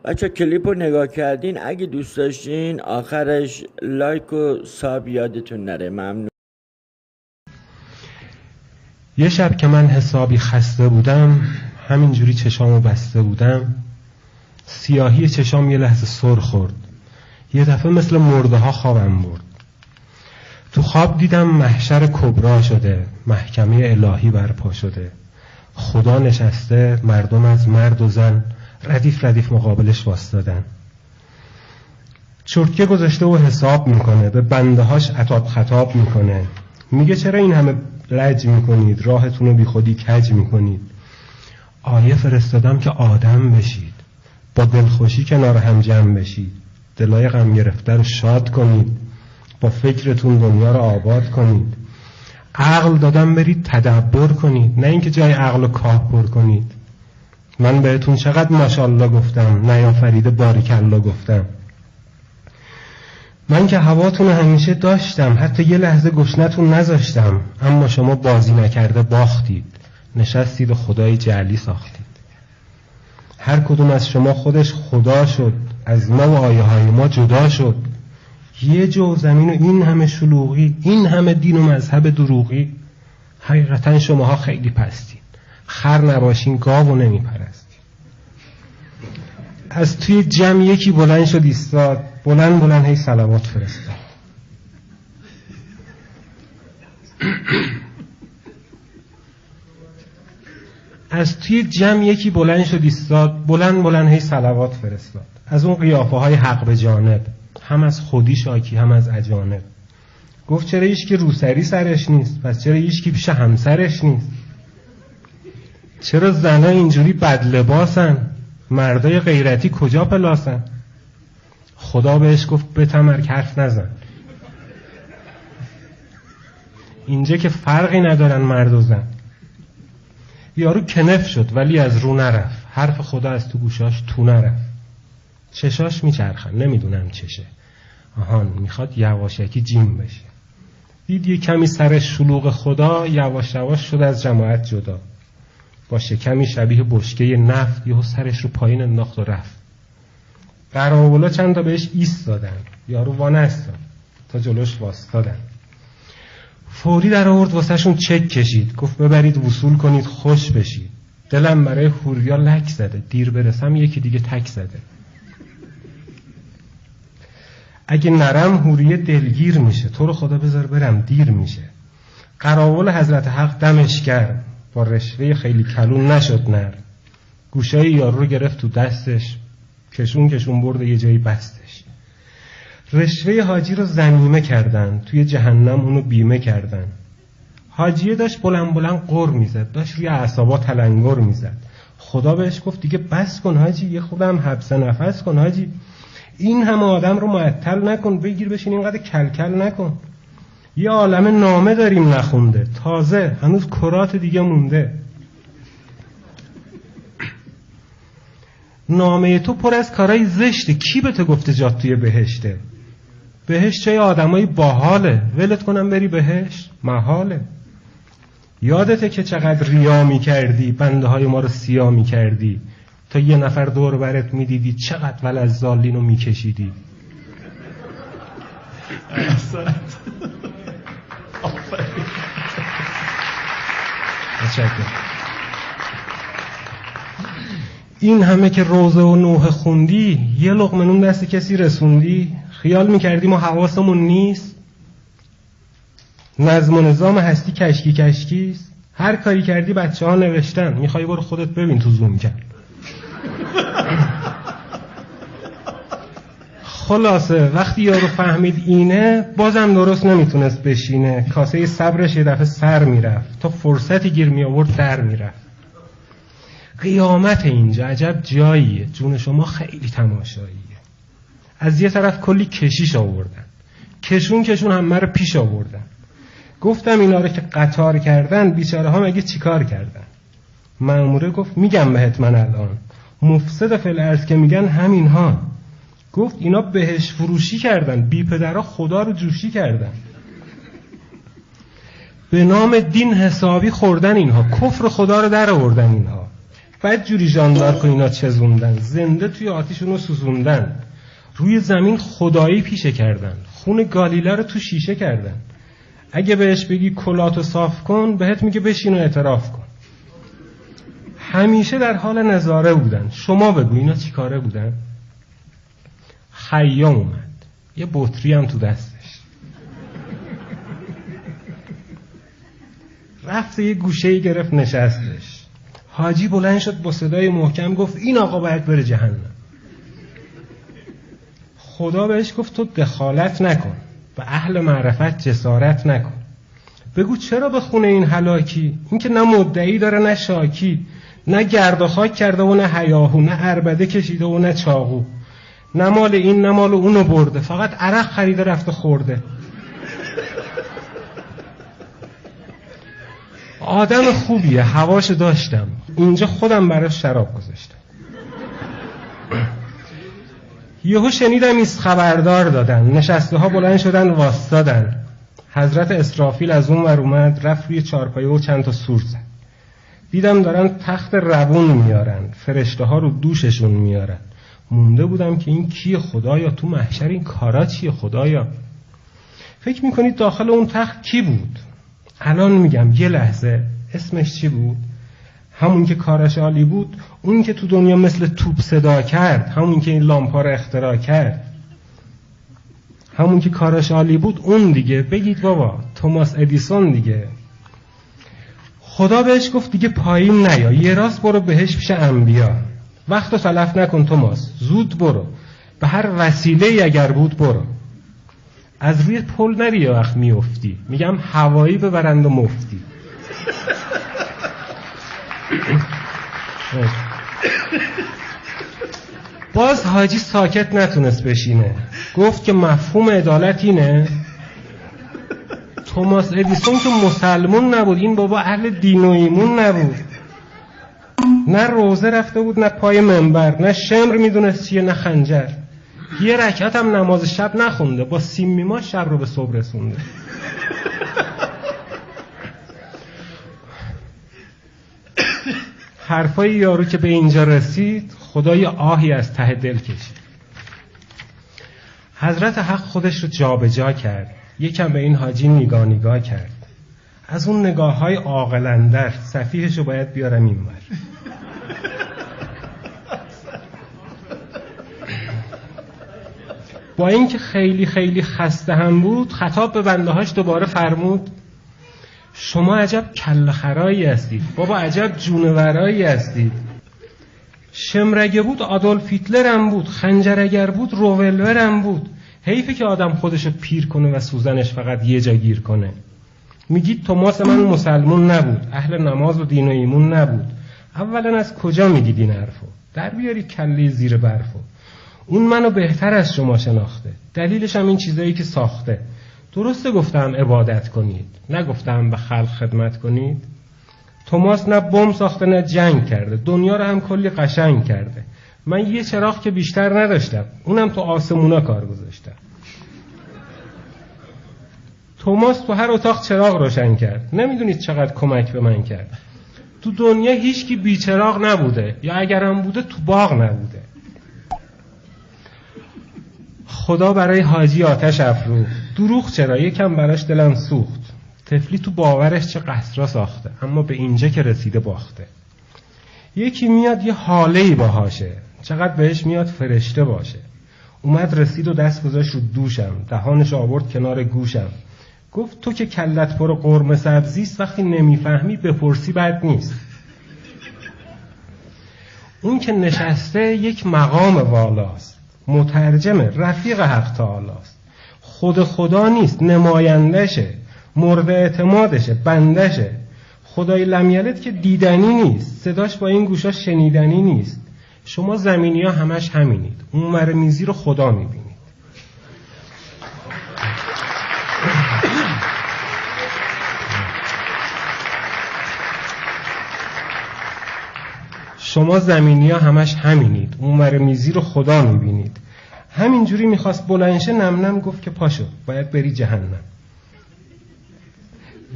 بچه کلیپ رو نگاه کردین؟ اگه دوست داشتین آخرش لایک و ساب یادتون نره. ممنون. یه شب که من حسابی خسته بودم، همینجوری چشامو بسته بودم، سیاهی چشام یه لحظه سر خورد. یه دفعه مثل مرده ها خوابم برد. تو خواب دیدم محشر کبرا شده، محکمه الهی برپا شده، خدا نشسته، مردم از مرد و زن ردیف ردیف مقابلش واسطادن. چرتکه گذاشته و حساب میکنه، به بنده هاش عتاب خطاب میکنه، میگه چرا این همه لج میکنید، راهتون رو بی خودی کج میکنید. آیه فرستادم که آدم بشید، با دلخوشی کنار هم جمع بشید، دلای غم گرفته رو شاد کنید، با فکرتون دنیا رو آباد کنید. عقل دادم برید تدبر کنید، نه اینکه جای عقل رو کاه پر کنید. من بهتون چقدر ماشاءالله گفتم، نیافریده باریکالله گفتم. من که هواتون همیشه داشتم، حتی یه لحظه گشنتون نذاشتم، اما شما بازی نکرده باختید، نشستید و خدای جعلی ساختید. هر کدوم از شما خودش خدا شد، از ما و آیه های ما جدا شد. یه جو زمین و این همه شلوغی، این همه دین و مذهب دروغی. حقیقتا شماها خیلی پستید، خر نباشین گاو و نمیپرستید. از توی جمع یکی بلند شد ایستاد، بلند بلند هی صلوات فرستاد. از توی جمع یکی بلند شد ایستاد، بلند بلند هی صلوات فرستاد. از اون قیافه های حق به جانب، هم از خودی شاکی هم از اجانب. گفت چرا هیچ که روسری سرش نیست؟ پس چرا هیچ کی پیش همسرش نیست؟ چرا زنا اینجوری بد لباسن؟ مردای غیرتی کجا پلاسن؟ خدا بهش گفت بتمرک، حرف نزن. اینجا که فرقی ندارن مرد و زن. یارو کنف شد ولی از رو نرفت، حرف خدا از تو گوشاش تو نرفت. چشاش میچرخن، نمیدونم چشه. آهان میخواد یواشکی جیم بشه. دید یه کمی سرش شلوغ خدا، یواش یواش شد از جماعت جدا. با شکمی شبیه بشکه نفت یهو سرش رو پایین انداخت و رفت. قراولا چند تا بهش ایستادن، یارو وانستاد تا جلوش واسطادن. فوری در آورد واسهشون چک کشید، گفت ببرید وصول کنید خوش بشید. دلم برای حوریا لک زده، دیر برسم یکی دیگه تک زده. اگه نرم حوریه دلگیر میشه، تو رو خدا بذار برم دیر میشه. قراول حضرت حق دمش کرد، با رشوه خیلی کلون نشد نر. گوشای یارو رو گرفت تو دستش، کشون برد یه جایی بستش. رشوه حاجی رو ضمیمه کردن، توی جهنم اونو بیمه کردن. حاجیه داشت بلند بلند قر میزد، داشت روی اعصابا تلنگر میزد. خدا بهش گفت دیگه بس کن حاجی، یه خودم حبس نفس کن حاجی. این همه آدم رو معطل نکن، بگیر بشین اینقدر کلکل نکن. یه عالم نامه داریم نخونده، تازه هنوز کرات دیگه مونده. نامه تو پر از کارهای زشته، کی به تو گفته جات توی بهشته؟ بهشت جای آدمای باحاله، ولت کنم بری بهشت؟ محاله. یادته که چقدر ریا میکردی، بنده های ما رو سیاه میکردی، تا یه نفر دور برت میدیدی چقدر ولعالدین رو میکشیدی. این همه که روزه و نوح خوندی، یه لقمه نون دست کسی رسوندی؟ خیال میکردی ما حواسمون نیست؟ نظم و نظام هستی کشکی کشکیست. هر کاری کردی بچه ها نوشتن، میخوای برو خودت ببین تو زوم کرد. خلاصه وقتی یارو فهمید اینه، بازم درست نمیتونست بشینه. کاسه صبرش یه دفعه سر میرفت، تا فرصتی گیر می آورد در میرفت. قیامت اینجا عجب جاییه، جون شما خیلی تماشاییه. از یه طرف کلی کشیش آوردن، کشون همه رو پیش آوردن. گفتم اینا رو که قطار کردن، بیچاره ها مگه چیکار کردن؟ مأموره گفت میگم بهت من الان، مفسد فی الارض که میگن همین ها. گفت اینا بهش فروشی کردن، بی پدرها خدا رو جوشی کردن. به نام دین حسابی خوردن اینها، کفر خدا رو در آوردن اینها. بد جوری ژاندارک و اینا چزوندن، زنده توی آتیشونو سوزوندن، روی زمین خدایی پیشه کردن، خون گالیله رو تو شیشه کردن. اگه بهش بگی کلاتو صاف کن، بهت میگه بشین و اعتراف کن. همیشه در حال نظاره بودن. شما بگو اینا چی کاره بودن؟ خیام اومد، یه بطری هم تو دستش، رفت یه گوشه‌ای گرفت نشستش. حاجی بلند شد با صدای محکم گفت این آقا باید بره جهنم. خدا بهش گفت تو دخالت نکن، به اهل معرفت جسارت نکن. بگو چرا به خونه این هلاکی؟ این که نه مدعی داره نه شاکی، نه گرد و خاک کرده و نه هیاهو، نه عربده کشیده و نه چاقو، نه مال این نه مال اونو برده، فقط عرق خریده رفته خورده. آدم خوبیه، هواشو داشتم، اینجا خودم براش شراب گذاشتم. یهو شنیدم ایست خبردار دادن، نشسته ها بلند شدن واسطادن. حضرت اسرافیل از اون ور اومد، رفت روی چارپایه و چند تا سور زد. دیدم دارن تخت روون میارن، فرشته ها رو دوششون میارن. مونده بودم که این کیه خدایا؟ تو محشر این کارا چیه خدایا؟ فکر میکنید داخل اون تخت کی بود؟ الان میگم، یه لحظه. اسمش چی بود؟ همون که کارش عالی بود، اون که تو دنیا مثل توپ صدا کرد، همون که این لامپا رو اختراع کرد، همون که کارش عالی بود، اون دیگه. بگید بابا، توماس ادیسون دیگه. خدا بهش گفت دیگه پایین نیا، یه راست برو بهش پیش انبیا. وقتو تلف نکن توماس، زود برو، به هر وسیله‌ای اگر بود برو. از روی پل نری یه وقت میافتی، میگم هوایی ببرند و مفتی. باز حاجی ساکت نتونست بشینه، گفت که مفهوم عدالت اینه. توماس ادیسون که مسلمون نبود، این بابا اهل دین و ایمون نبود، نه روزه رفته بود، نه پای منبر، نه شمر میدونست چیه، نه خنجر. یه رکعت هم نماز شب نخونده، با سیم میما شب رو به صبح رسونده. حرفای یارو که به اینجا رسید، خدای آهی از ته دل کشید. حضرت حق خودش رو جابجا کرد، یکم به این حاجی نگاه کرد. از اون نگاه‌های عاقل‌اندر سفیهشو باید بیارم اینور. با اینکه خیلی خیلی خسته هم بود، خطاب به بنده‌هاش دوباره فرمود شما عجب کله خرایی هستید بابا، عجب جونورایی هستید. شمرگه بود آدولف هیتلر هم بود، خنجرگر بود رولور هم بود. حیفه که آدم خودشو پیر کنه و سوزنش فقط یه جا گیر کنه. میگید توماس من مسلمون نبود، اهل نماز و دین و ایمون نبود. اولا از کجا میگید این حرفو؟ در بیارید کله زیر برفو. اون منو بهتر از شما شناخته، دلیلش هم این چیزایی که ساخته. درسته گفتم عبادت کنید، نگفتم به خلق خدمت کنید. توماس نه بمب ساخته نه جنگ کرده، دنیا رو هم کلی قشنگ کرده. من یه چراغ که بیشتر نداشتم، اونم تو آسمونا کار گذاشتم. توماس تو هر اتاق چراغ روشن کرد. نمیدونید چقدر کمک به من کرد. تو دنیا هیچکی بی چراغ نبوده، یا اگرم بوده تو باغ نبوده. خدا برای حاجی آتش افروخت. دروغ چرا؟ یکم براش دلم سوخت. طفلی تو باورش چه قصرا ساخته، اما به اینجا که رسیده باخته. یکی میاد یه حاله‌ای باهاشه، چقدر بهش میاد فرشته باشه. اومد رسید و دست گذاشت رو دوشم، دهانش آورد کنار گوشم. گفت تو که کلت پر قرمه سبزیست، وقتی نمیفهمی بپرسی بد نیست. اون که نشسته یک مقام والاست، مترجمه، رفیق حق تعالی است. خود خدا نیست، نمایندشه، مورد اعتمادشه، بندشه. خدای لم یلد که دیدنی نیست، صداش با این گوشا شنیدنی نیست. شما زمینی ها همش همینید، اون مرمیزی رو خدا میبینید. شما زمینی ها همش همینید، اون مرمیزی رو خدا میبینید. همینجوری میخواست بلنشه، نم نم گفت که پاشو باید بری جهنم.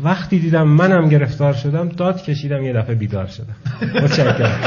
وقتی دیدم منم گرفتار شدم داد کشیدم، یه دفعه بیدار شدم. متشکرم.